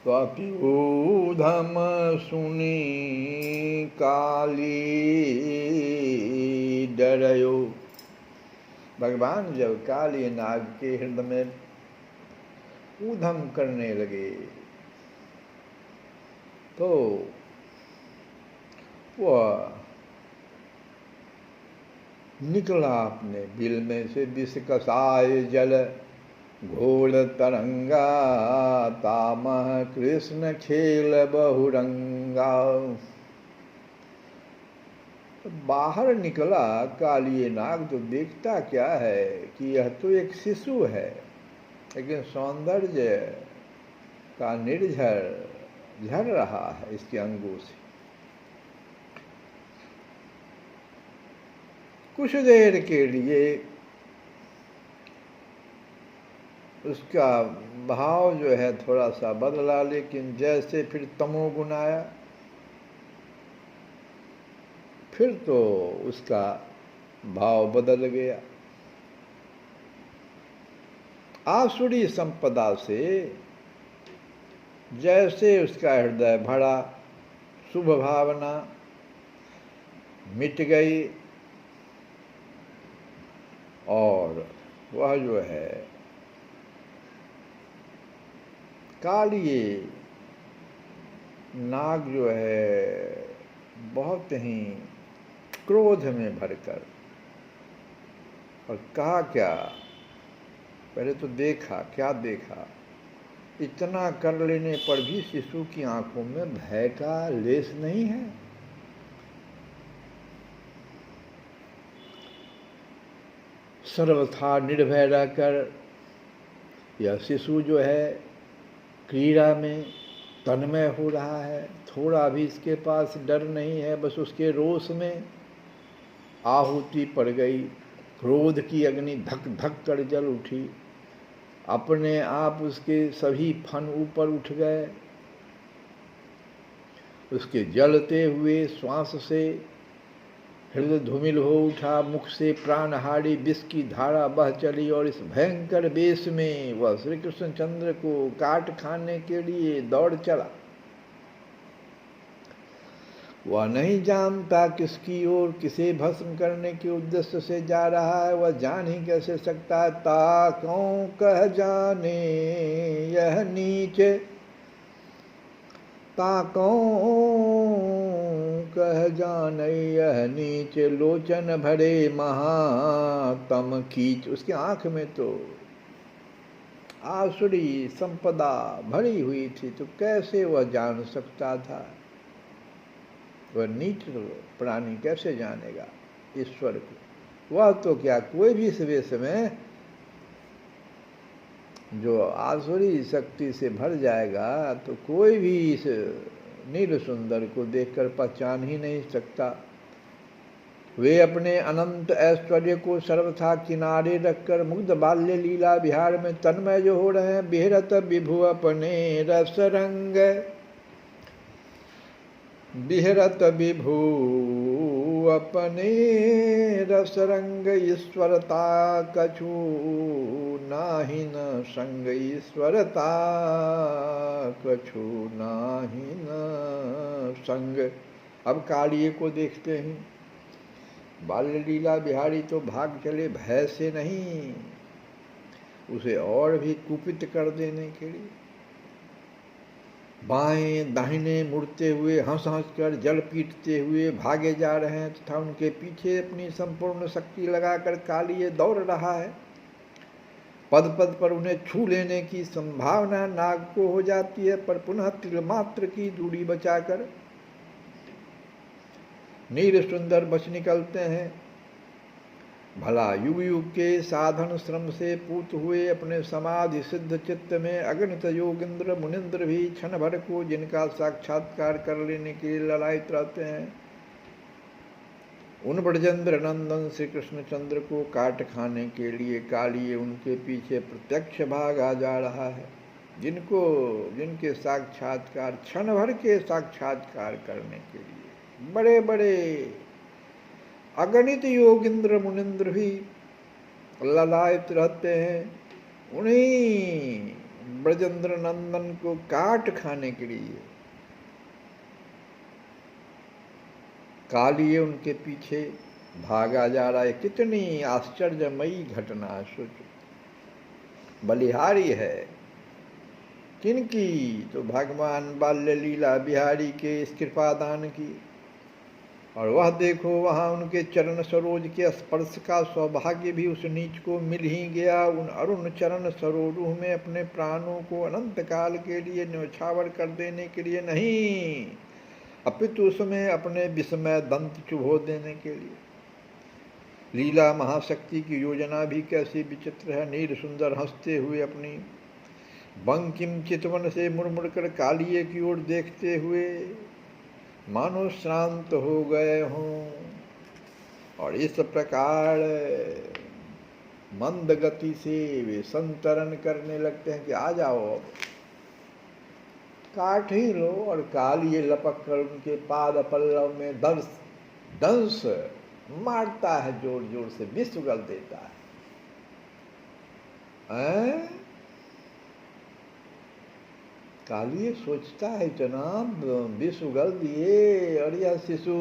स्वप्यूधम सुनी काली डरयो। भगवान जब काली नाग के हृदय में ऊधम करने लगे तो वह निकला अपने बिल में से विष कसाय जल घोल तरंगा तामह कृष्ण खेल बहुरंगा। बाहर निकला काली नाग तो देखता क्या है कि यह तो एक शिशु है, लेकिन सौंदर्य का निर्झर झर रहा है इसके अंगों से। कुछ देर के लिए उसका भाव जो है थोड़ा सा बदला, लेकिन जैसे फिर तमोगुण आया फिर तो उसका भाव बदल गया। आसुरी संपदा से जैसे उसका हृदय भरा, शुभ भावना मिट गई और वह जो है काली नाग जो है बहुत ही क्रोध में भरकर, और कहा क्या, पहले तो देखा, क्या देखा, इतना कर लेने पर भी शिशु की आंखों में भय का लेस नहीं है। सर्वथा निर्भय रहकर यह शिशु जो है क्रीड़ा में तन्मय हो रहा है, थोड़ा भी इसके पास डर नहीं है, बस उसके रोष में आहुति पड़ गई। क्रोध की अग्नि धक धक कर जल उठी, अपने आप उसके सभी फन ऊपर उठ गए। उसके जलते हुए श्वास से हृदय धूमिल हो उठा, मुख से प्राणहारी विष की धारा बह चली और इस भयंकर वेश में वह श्री कृष्ण चंद्र को काट खाने के लिए दौड़ चला। वह नहीं जानता किसकी ओर, किसे भस्म करने के उद्देश्य से जा रहा है, वह जान ही कैसे सकता है। ताकों कह जाने यह नीच, ताकों कह जाने यह नीच, लोचन भरे महातम कीच। उसकी आंख में तो आसुरी संपदा भरी हुई थी, तो कैसे वह जान सकता था। वह नीच प्राणी कैसे जानेगा ईश्वर को। वह तो क्या, कोई भी इस वेश में जो आसुरी शक्ति से भर जाएगा तो कोई भी इस नील सुंदर को देखकर पहचान ही नहीं सकता। वे अपने अनंत ऐश्वर्य को सर्वथा किनारे रखकर मुग्ध बाल्य लीला विहार में तन्मय जो हो रहे हैं। बिहरत विभु अपने रस रंग, बिहरत विभु अपने रस रंग, ईश्वरता कछु नाही न संग, ईश्वरता कछु नाही न संग। अब कालिए को देखते हैं, बाल्य लीला बिहारी तो भाग चले भय से नहीं, उसे और भी कुपित कर देने के लिए। बाएं दाहिने मुड़ते हुए हंस हंस कर जल पीटते हुए भागे जा रहे हैं तथा उनके पीछे अपनी संपूर्ण शक्ति लगाकर कालिए दौड़ रहा है। पद पद पर उन्हें छू लेने की संभावना नाग को हो जाती है, पर पुनः तिल मात्र की दूरी बचाकर नीर सुंदर बच निकलते हैं। भला युग युग के साधन श्रम से पूत हुए अपने समाधि सिद्ध चित्त में अगणित योगिंद्र मुनिंद्र भी क्षण भर को जिनका साक्षात्कार कर लेने के लिए ललायित रहते हैं, उन ब्रजेंद्र नंदन श्री कृष्णचंद्र को काट खाने के लिए कालिए उनके पीछे प्रत्यक्ष भागा जा रहा है। जिनके साक्षात्कार क्षण भर के साक्षात्कार करने के लिए बड़े बड़े अगणित योगिंद्र मुनिंद्र भी ललायित रहते हैं, उन्हीं ब्रजेंद्र नंदन को काट खाने के लिए कालिए उनके पीछे भागा जा रहा है। कितनी आश्चर्यमयी घटना सोचो। बलिहारी है किनकी? तो भगवान बाल्य लीला बिहारी के इस कृपादान की। और वह देखो वहाँ उनके चरण सरोज के स्पर्श का सौभाग्य भी उस नीच को मिल ही गया। उन अरुण चरण सरोरूह में अपने प्राणों को अनंत काल के लिए न्यौछावर कर देने के लिए नहीं, अपितु उसमें अपने विस्मय दंत चुभो देने के लिए। लीला महाशक्ति की योजना भी कैसी विचित्र है। नीर सुंदर हंसते हुए अपनी बंकिम चितवन से मुड़मुड़ कर कालिए की ओर देखते हुए मानो श्रांत हो गए हों और इस प्रकार मंद गति से वे संतरण करने लगते हैं कि आ जाओ, काट ही लो। और कालिए लपक कर उनके पाद पल्लव में दंश मारता है, जोर जोर से विष उगल देता है। कालिए सोचता है जनाब विष उगल दिए और यह शिशु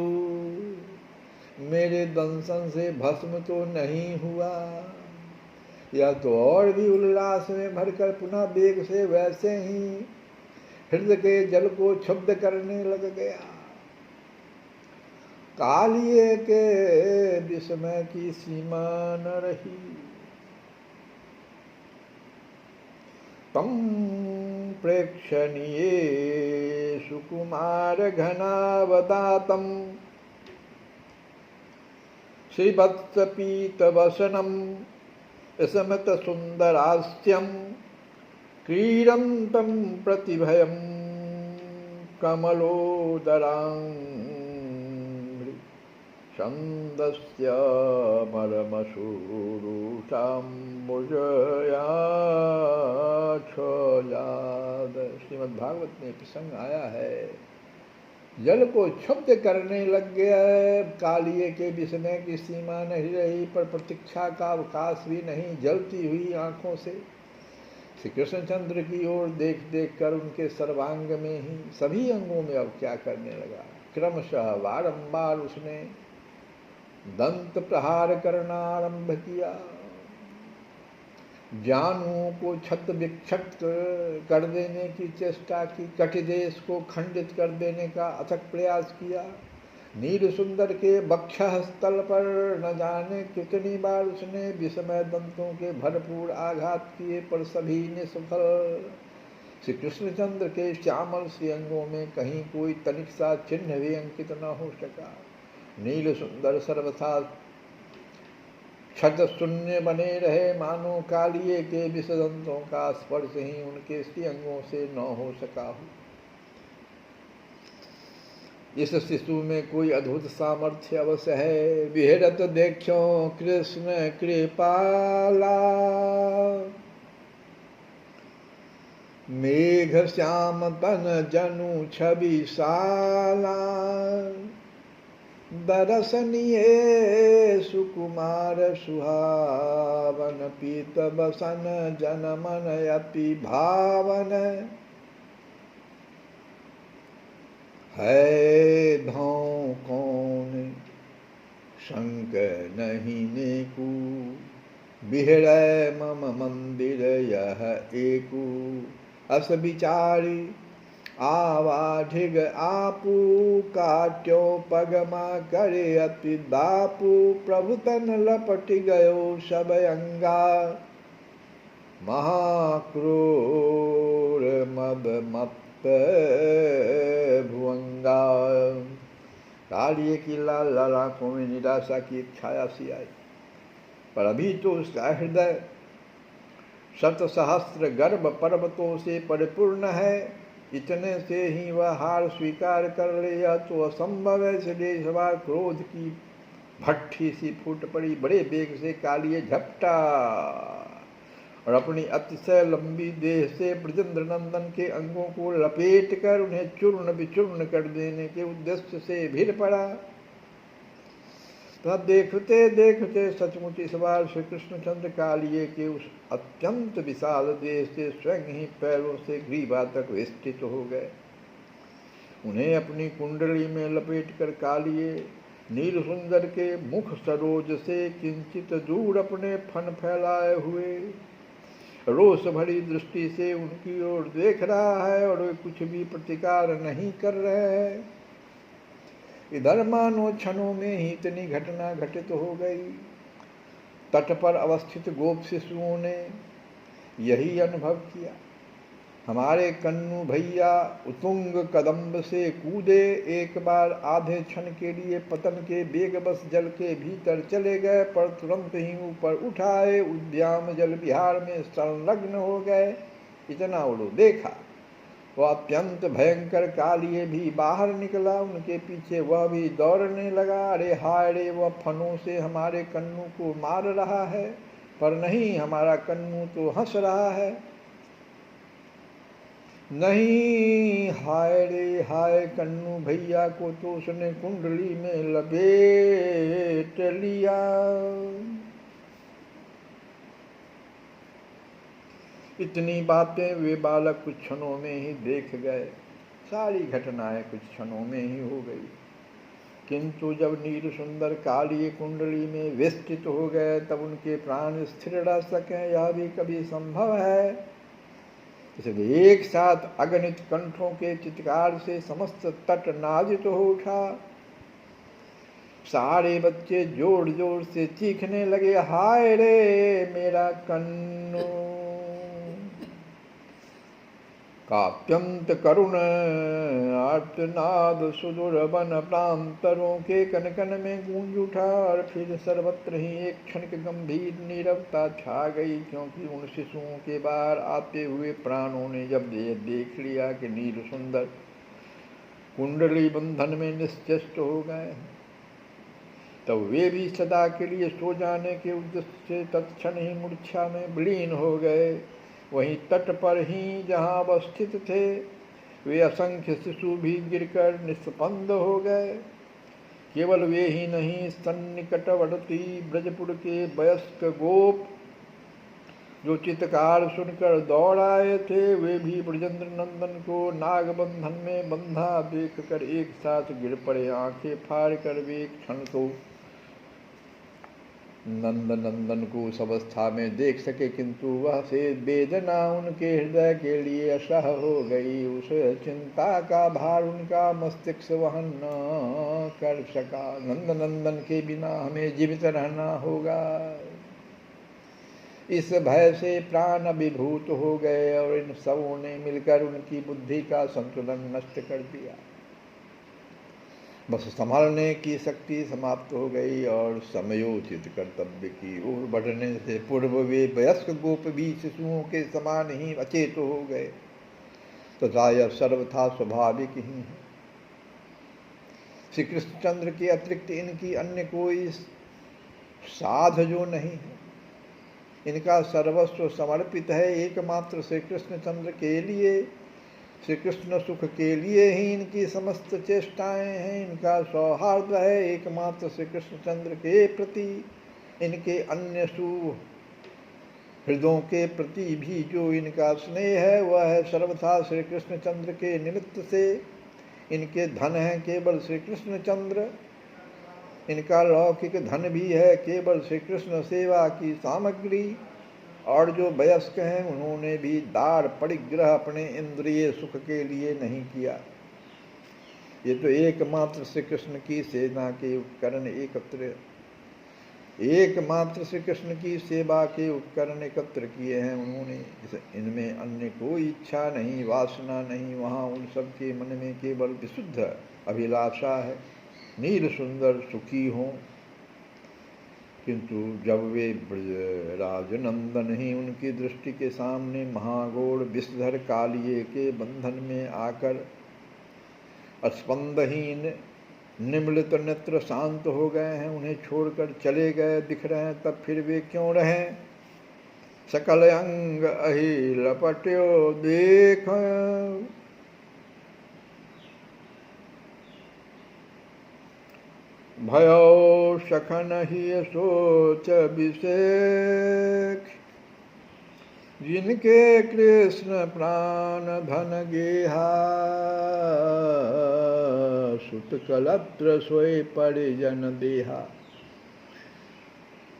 मेरे दंशन से भस्म तो नहीं हुआ, यह तो और भी उल्लास में भरकर पुनः वेग से वैसे ही हृदय के जल को क्षुब्ध करने लग गया। कालिए के विस्मय की सीमा न रही। तम प्रेक्षणीये सुकुमार घनावदातम श्रीवत्स पीत वसनम स्मृत सुंदरास्यम क्रीडन्तं प्रतिभयं कमलोदरांघ्रि छन्दस्य मरमशूरुषाम्बुजयाच्छोजाद। श्रीमद्भागवत में प्रसंग आया है, जल को क्षुब्ध करने लग गया है। कालिए के विस्मय की सीमा नहीं रही, पर प्रतीक्षा का अवकाश भी नहीं। जलती हुई आंखों से श्री कृष्णचंद्र की ओर देख देख कर उनके सर्वांग में ही सभी अंगों में अब क्या करने लगा। क्रमशः बारंबार उसने दंत प्रहार करना आरंभ किया, जानुओं को छत विक्षत कर देने की चेष्टा की, कटिदेश को खंडित कर देने का अथक प्रयास किया। नील सुंदर के वक्षस्थल पर न जाने कितनी बार उसने विस्मय दंतों के भरपूर आघात किए, पर सभी निष्फल। श्री कृष्णचंद्र के श्यामल सी अंगों में कहीं कोई तनिक सा चिन्ह भी अंकित न हो सका। नील सुंदर सर्वथा क्षत शून्य बने रहे, मानो कालिए के विषदंतों का स्पर्श ही उनके सी अंगों से न हो सका हो। इस शिशु में कोई अद्भुत सामर्थ्य अवश्य है। विहरत देखो कृष्ण कृपाला, मेघ श्याम तन जनु छवि साला। दरसनिये सुकुमार सुहावन, पीत बसन जन मन अपि भावन। है धौं कौन शंक नहीं नेकू, बिहरै मम मंदिर यह एकू। अस विचारी आवाढिग आपू, काट्यो पगमा करे अति दापू। प्रभु तन लपट गयो सब अंगा, महाक्रूर मद मत भुवंगा। कालिए की लाल लाल आंखों में निराशा की एक छाया सी आई, पर अभी तो उसका हृदय शत सहस्त्र गर्भ पर्वतों से परिपूर्ण है। इतने से ही वह हार स्वीकार कर ले, यह तो असंभव है। इसलिए सवार क्रोध की भट्ठी सी फूट पड़ी। बड़े वेग से कालिए झपटा और अपनी अतिशय लंबी देह से ब्रजेंद्र नंदन के अंगों को लपेट कर उन्हें चूर्ण विचूर्ण कर देने के उद्देश्य से भिड़ पड़ा। तब देखते देखते सचमुच इस बार श्री कृष्णचंद्र कालिए के उस अत्यंत विशाल देह से स्वयं ही पैरों से ग्रीवा तक विस्तृत हो गए। उन्हें अपनी कुंडली में लपेट कर कालिए नील सुंदर के मुख सरोज से किंचित दूर अपने फन फैलाए हुए रोष भरी दृष्टि से उनकी ओर देख रहा है और वे कुछ भी प्रतिकार नहीं कर रहे हैं। इधर मानो क्षणों में ही इतनी घटना घटित हो गई। तट पर अवस्थित गोप शिशुओं ने यही अनुभव किया। हमारे कन्नू भैया उतुंग कदम्ब से कूदे, एक बार आधे क्षण के लिए पतन के बेगबस जल के भीतर चले गए, पर तुरंत ही ऊपर उठाए उद्याम जल विहार में संलग्न हो गए। इतना उड़ो देखा, वह अत्यंत भयंकर कालिए भी बाहर निकला। उनके पीछे वह भी दौड़ने लगा। अरे हाय रे, वह फनों से हमारे कन्नू को मार रहा है, पर नहीं, हमारा कन्नू तो हंस रहा है। नहीं, हाय रे हाय, कन्नू भैया को तो उसने कुंडली में लपेट लिया। इतनी बातें वे बालक कुछ क्षणों में ही देख गए। सारी घटनाएं कुछ क्षणों में ही हो गई। किंतु जब नील सुंदर कालिए कुंडली में विस्तृत हो गए, तब उनके प्राण स्थिर रह सके, यह भी कभी संभव है? इसलिए एक साथ अगणित कंठों के चित्कार से समस्त तट नाजित हो उठा। सारे बच्चे जोर जोर से चीखने लगे, हाय रे मेरा कन्नू। काप्यंत करुण आर्तनाद सुदूर वन प्रांतरों के कनकन में गूंज उठा, और फिर सर्वत्र ही एक क्षण की गंभीर नीरवता छा गई, क्योंकि उन शिशुओं के बाहर आते हुए प्राणों ने जब देख लिया कि नील सुंदर कुंडली बंधन में निश्चेष्ट हो गए, तब वे भी सदा के लिए सो जाने के उद्देश्य से तत्क्षण ही मूर्छा में विलीन हो गए। वहीं तट पर ही जहाँ अवस्थित थे, वे असंख्य शिशु भी गिरकर निष्पन्द हो गए। केवल वे ही नहीं, सन्निकटवर्ती ब्रजपुर के वयस्क गोप जो चित्कार सुनकर दौड़ आए थे, वे भी ब्रजेंद्र नंदन को नागबंधन में बंधा देखकर एक साथ गिर पड़े। आंखें फाड़ कर वे एक क्षण तो नंदन को उस अवस्था में देख सके, किंतु वह से वेदना उनके हृदय के लिए असह हो गई। उस चिंता का भार उनका मस्तिष्क वहन न कर सका। नंदन के बिना हमें जीवित रहना होगा, इस भय से प्राण अभिभूत हो गए, और इन सबों ने मिलकर उनकी बुद्धि का संतुलन नष्ट कर दिया। बस संभालने की शक्ति समाप्त हो गई, और समयोचित कर्तव्य की ओर बढ़ने से पूर्व वे वयस्क गोप भी शिशुओं के समान ही अचेत हो गए, तथा यह सर्वथा स्वाभाविक ही है। श्री कृष्णचंद्र के अतिरिक्त इनकी अन्य कोई साध जो नहीं है। इनका सर्वस्व समर्पित है एकमात्र श्री कृष्णचंद्र के लिए। श्री कृष्ण सुख के लिए ही इनकी समस्त चेष्टाएं हैं। इनका सौहार्द है एकमात्र श्री कृष्णचंद्र के प्रति। इनके अन्य सुहृदों के प्रति भी जो इनका स्नेह है, वह है सर्वथा श्री कृष्णचंद्र के निमित्त से। इनके धन है केवल श्री कृष्णचंद्र। इनका लौकिक धन भी है केवल श्री कृष्ण सेवा की सामग्री। और जो वयस्क हैं, उन्होंने भी दार परिग्रह अपने इंद्रिय सुख के लिए नहीं किया। ये तो एकमात्र श्री कृष्ण की सेना के उपकरण एकमात्र श्री कृष्ण की सेवा के उपकरण एकत्र किए हैं उन्होंने। इनमें अन्य कोई इच्छा नहीं, वासना नहीं। वहाँ उन सब के मन में केवल विशुद्ध अभिलाषा है। नील सुंदर सुखी हों। किंतु जब वे ब्रजराज नंदन ही उनकी दृष्टि के सामने महागौर विषधर कालिए के बंधन में आकर स्पंदहीन निम्लित नेत्र शांत हो गए हैं, उन्हें छोड़कर चले गए दिख रहे हैं, तब फिर वे क्यों रहें? सकल अंग अहि लपट्यो देख, भयो सखन ही सोच विषेक, जिनके कृष्ण प्राण धन गेहा, सुत कलत्र सोए परिजन देहा,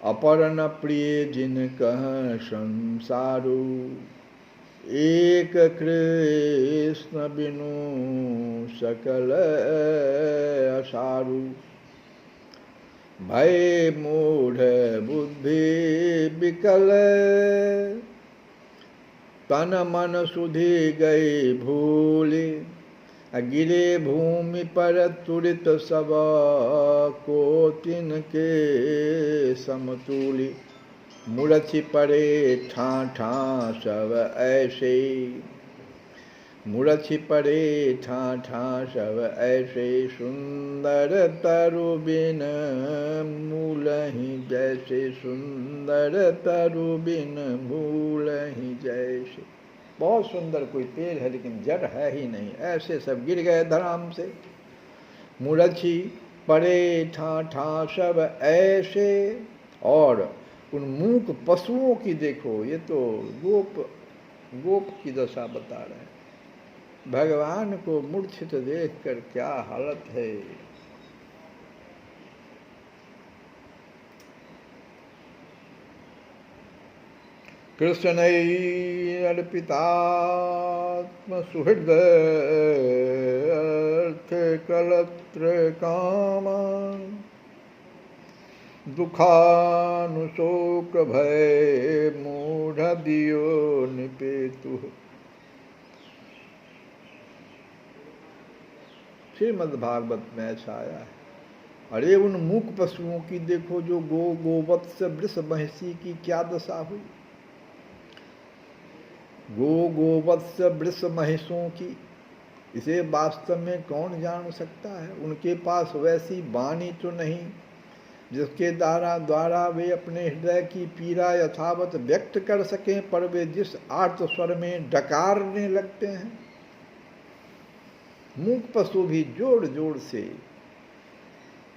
अपर न प्रिय जिन कह संसारू, एक कृष्ण बिनु सकल असारू, भय मूढ़ बुद्धि विकल, तन मन सुधि गए भूले, गिरे भूमि पर तुरित सब को तिनके समतूली, मूर्छि पड़े ठां ठां सब ऐसे, मूर्छि पड़े ठां ठां सब ऐसे, सुंदर तरु बिन मूल ही जैसे, सुंदर तरु बिन मूल ही जैसे। बहुत सुंदर कोई पेड़ है लेकिन जड़ है ही नहीं, ऐसे सब गिर गए धराम से। मूर्छि पड़े ठां ठां सब ऐसे, और उन मूक पशुओं की देखो, ये तो गोप की दशा बता रहे हैं। भगवान को मूर्छित देखकर क्या हालत है। कृष्ण अर्पितात्म सुहृदय अर्थ कलत्र काम, दुखानुशोक भय मूढ़ दियो निपेतु। श्रीमद् भागवत में ऐसा आया है। अरे उन मूक पशुओं की देखो, जो गोवत्स वृष महिषी की क्या दशा हुई। गोवत्स वृष महिषों की, इसे वास्तव में कौन जान सकता है। उनके पास वैसी वाणी तो नहीं जिसके द्वारा वे अपने हृदय की पीड़ा यथावत व्यक्त कर सकें, पर वे जिस आर्त स्वर में डकारने लगते हैं। मूक पशु भी जोर जोर से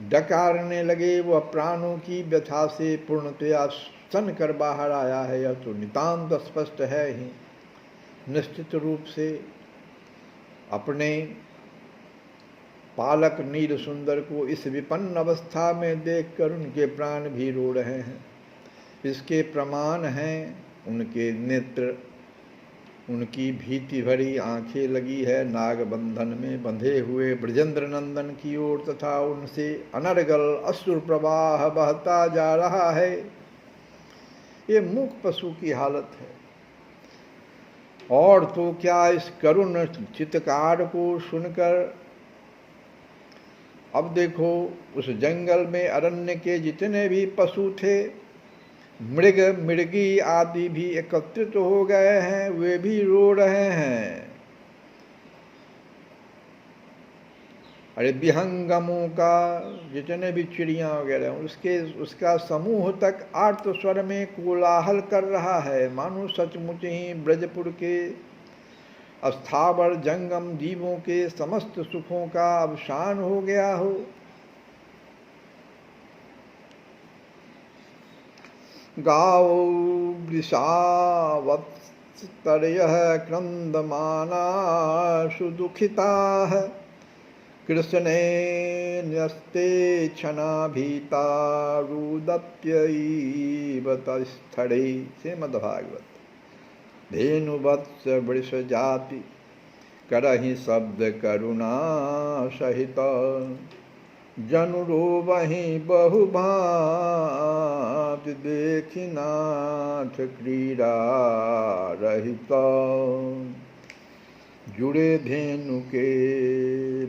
डकारने लगे। वह प्राणों की व्यथा से पूर्णतया सन कर बाहर आया है, यह तो नितांत स्पष्ट है ही। निश्चित रूप से अपने पालक नील सुंदर को इस विपन्न अवस्था में देखकर उनके प्राण भी रो रहे हैं। इसके प्रमाण हैं उनके नेत्र, उनकी भीति भरी आंखें लगी है नागबंधन में बंधे हुए ब्रजेंद्र नंदन की ओर, तथा उनसे अनर्गल अश्रु प्रवाह बहता जा रहा है। ये मूक पशु की हालत है। और तो क्या, इस करुण चित्कार को सुनकर अब देखो, उस जंगल में अरण्य के जितने भी पशु थे, मृग मृगी आदि भी एकत्रित हो गए हैं, वे भी रो रहे हैं। अरे विहंगमों का, जितने भी चिड़िया वगैरह, उसका समूह तक आर्त स्वर में कोलाहल कर रहा है, मानो सचमुच ही ब्रजपुर के स्थावर जंगम जीवों के समस्त सुखों का अवसान हो गया हो। गाओ वृषावत्सतरयः क्रन्दमाना सुदुःखिता, कृष्णे न्यस्ते क्षणाभीता रुदत्यैव तस्थळे। श्रीमद्भागवत। धेनुवत्स वृष जाति करहि शब्द करुणा सहित, जनु रोवहि बहुभांति देखि नाथ क्रीड़ा रहित। जुड़े धेनु के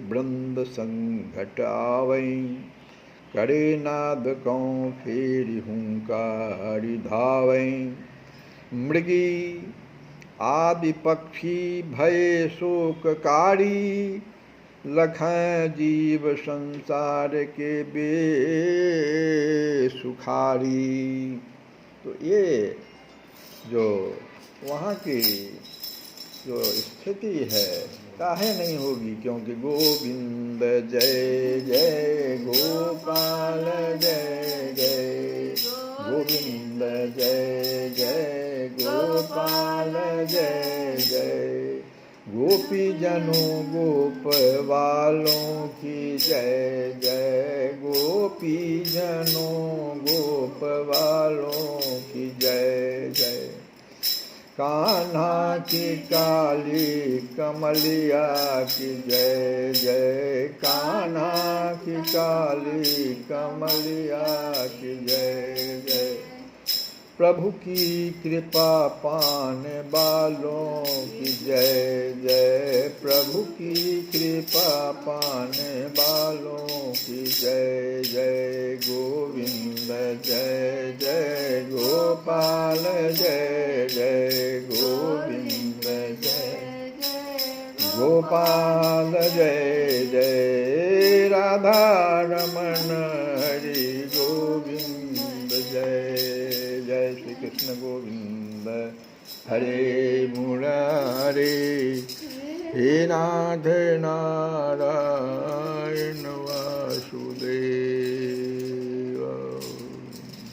वृंद संघट आवई, करे नाद कौं फेरि हुंकारी धावई। मृगी आदि पक्षी भय शोककारी, लखं जीव संसार के बेसुखारी। तो ये जो वहाँ की जो स्थिति है काहे नहीं होगी, क्योंकि गोविंद जय जय गोपाल जय जय, गोविंद जय जय गोपाल जय जय। गोपी जनों गोप वालों की जय जय, गोपी जनों गोप वालों की जय जय। कान्हा की काली कमलिया की जय जय, कान्हा की काली कमलिया की जय जय। प्रभु की कृपा पाने वालों की जय जय, प्रभु की कृपा पाने वालों की जय जय। गोविंद जय जय गोपाल जय जय, गोविंद जय गोपाल जय जय। राधा रमण हरि गोविंद जय जय। श्री कृष्ण गोविंद हरे मुरारे, हे नाथ नारायण